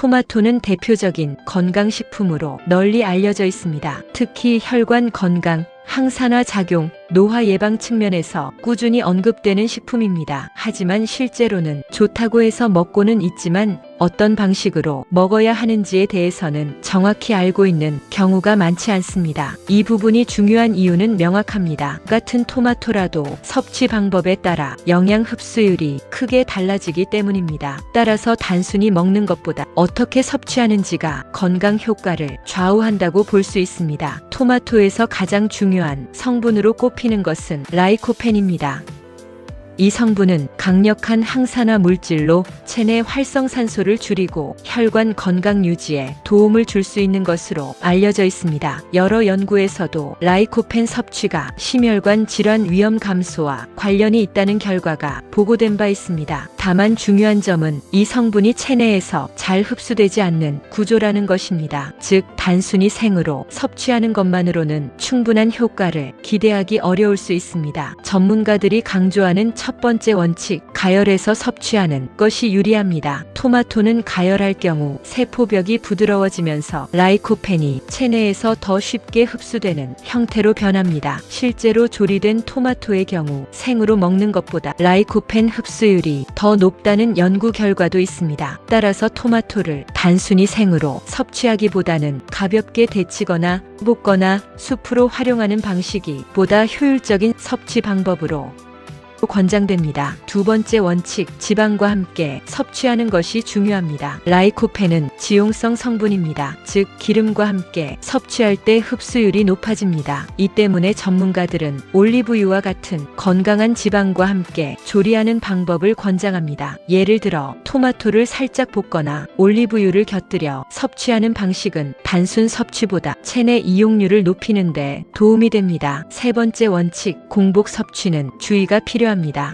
토마토는 대표적인 건강식품으로 널리 알려져 있습니다. 특히 혈관 건강, 항산화 작용, 노화 예방 측면에서 꾸준히 언급되는 식품입니다. 하지만 실제로는 좋다고 해서 먹고는 있지만 어떤 방식으로 먹어야 하는지에 대해서는 정확히 알고 있는 경우가 많지 않습니다. 이 부분이 중요한 이유는 명확합니다. 같은 토마토라도 섭취 방법에 따라 영양 흡수율이 크게 달라지기 때문입니다. 따라서 단순히 먹는 것보다 어떻게 섭취하는지가 건강 효과를 좌우한다고 볼 수 있습니다. 토마토에서 가장 중요한 성분으로 꼽히는 것은 라이코펜입니다. 이 성분은 강력한 항산화 물질로 체내 활성산소를 줄이고 혈관 건강 유지에 도움을 줄 수 있는 것으로 알려져 있습니다. 여러 연구에서도 라이코펜 섭취가 심혈관 질환 위험 감소와 관련이 있다는 결과가 보고된 바 있습니다. 다만 중요한 점은 이 성분이 체내에서 잘 흡수되지 않는 구조라는 것입니다. 즉 단순히 생으로 섭취하는 것만으로는 충분한 효과를 기대하기 어려울 수 있습니다. 전문가들이 강조하는 첫 번째 원칙, 가열해서 섭취하는 것이 유리합니다. 토마토는 가열할 경우 세포벽이 부드러워지면서 라이코펜이 체내에서 더 쉽게 흡수되는 형태로 변합니다. 실제로 조리된 토마토의 경우 생으로 먹는 것보다 라이코펜 흡수율이 더 높다는 연구 결과도 있습니다. 따라서 토마토를 단순히 생으로 섭취하기보다는 가볍게 데치거나 볶거나 수프로 활용하는 방식이 보다 효율적인 섭취 방법으로 권장됩니다. 두 번째 원칙, 지방과 함께 섭취하는 것이 중요합니다. 라이코펜은 지용성 성분입니다. 즉 기름과 함께 섭취할 때 흡수율이 높아집니다. 이 때문에 전문가들은 올리브유와 같은 건강한 지방과 함께 조리하는 방법을 권장합니다. 예를 들어 토마토를 살짝 볶거나 올리브유를 곁들여 섭취하는 방식은 단순 섭취보다 체내 이용률을 높이는 데 도움이 됩니다. 세 번째 원칙, 공복 섭취는 주의가 필요합니다.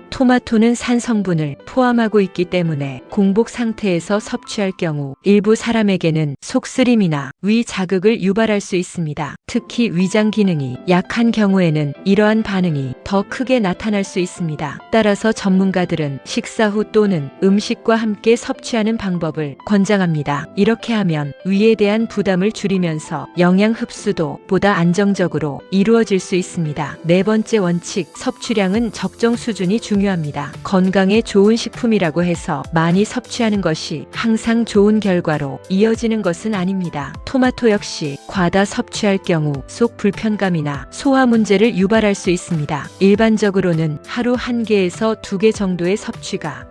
토마토는 산 성분을 포함하고 있기 때문에 공복 상태에서 섭취할 경우 일부 사람에게는 속쓰림이나 위 자극을 유발할 수 있습니다. 특히 위장 기능이 약한 경우에는 이러한 반응이 더 크게 나타날 수 있습니다. 따라서 전문가들은 식사 후 또는 음식과 함께 섭취하는 방법을 권장합니다. 이렇게 하면 위에 대한 부담을 줄이면서 영양 흡수도 보다 안정적으로 이루어질 수 있습니다. 네 번째 원칙, 섭취량은 적정 수준이 중요합니다. 건강에 좋은 식품이라고 해서 많이 섭취하는 것이 항상 좋은 결과로 이어지는 것은 아닙니다. 토마토 역시 과다 섭취할 경우 속 불편감이나 소화 문제를 유발할 수 있습니다. 일반적으로는 하루 1개에서 2개 정도의 섭취가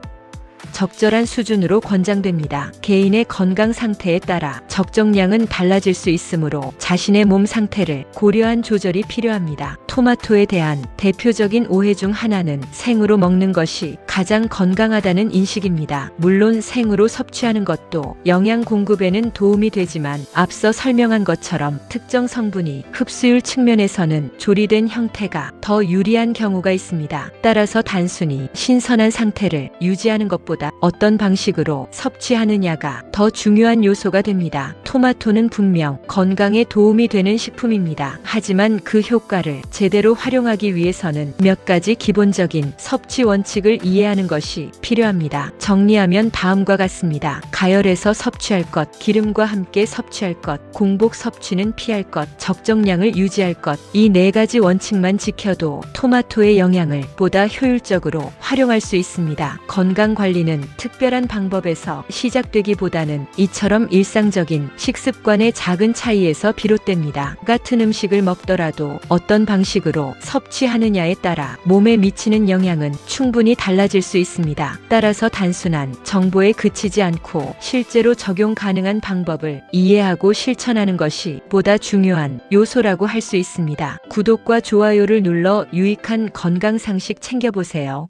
적절한 수준으로 권장됩니다. 개인의 건강 상태에 따라 적정량은 달라질 수 있으므로 자신의 몸 상태를 고려한 조절이 필요합니다. 토마토에 대한 대표적인 오해 중 하나는 생으로 먹는 것이 가장 건강하다는 인식입니다. 물론 생으로 섭취하는 것도 영양 공급에는 도움이 되지만 앞서 설명한 것처럼 특정 성분이 흡수율 측면에서는 조리된 형태가 더 유리한 경우가 있습니다. 따라서 단순히 신선한 상태를 유지하는 것보다 어떤 방식으로 섭취하느냐가 더 중요한 요소가 됩니다. 토마토는 분명 건강에 도움이 되는 식품입니다. 하지만 그 효과를 제대로 활용하기 위해서는 몇 가지 기본적인 섭취 원칙을 이해하는 것이 필요합니다. 정리하면 다음과 같습니다. 가열해서 섭취할 것, 기름과 함께 섭취할 것, 공복 섭취는 피할 것, 적정량을 유지할 것. 이 네 가지 원칙만 지켜도 토마토의 영양을 보다 효율적으로 활용할 수 있습니다. 건강 관리는 특별한 방법에서 시작되기보다는 이처럼 일상적인 식습관의 작은 차이에서 비롯됩니다. 같은 음식을 먹더라도 어떤 방식으로 섭취하느냐에 따라 몸에 미치는 영향은 충분히 달라질 수 있습니다. 따라서 단순한 정보에 그치지 않고 실제로 적용 가능한 방법을 이해하고 실천하는 것이 보다 중요한 요소라고 할 수 있습니다. 구독과 좋아요를 눌러 유익한 건강 상식 챙겨보세요.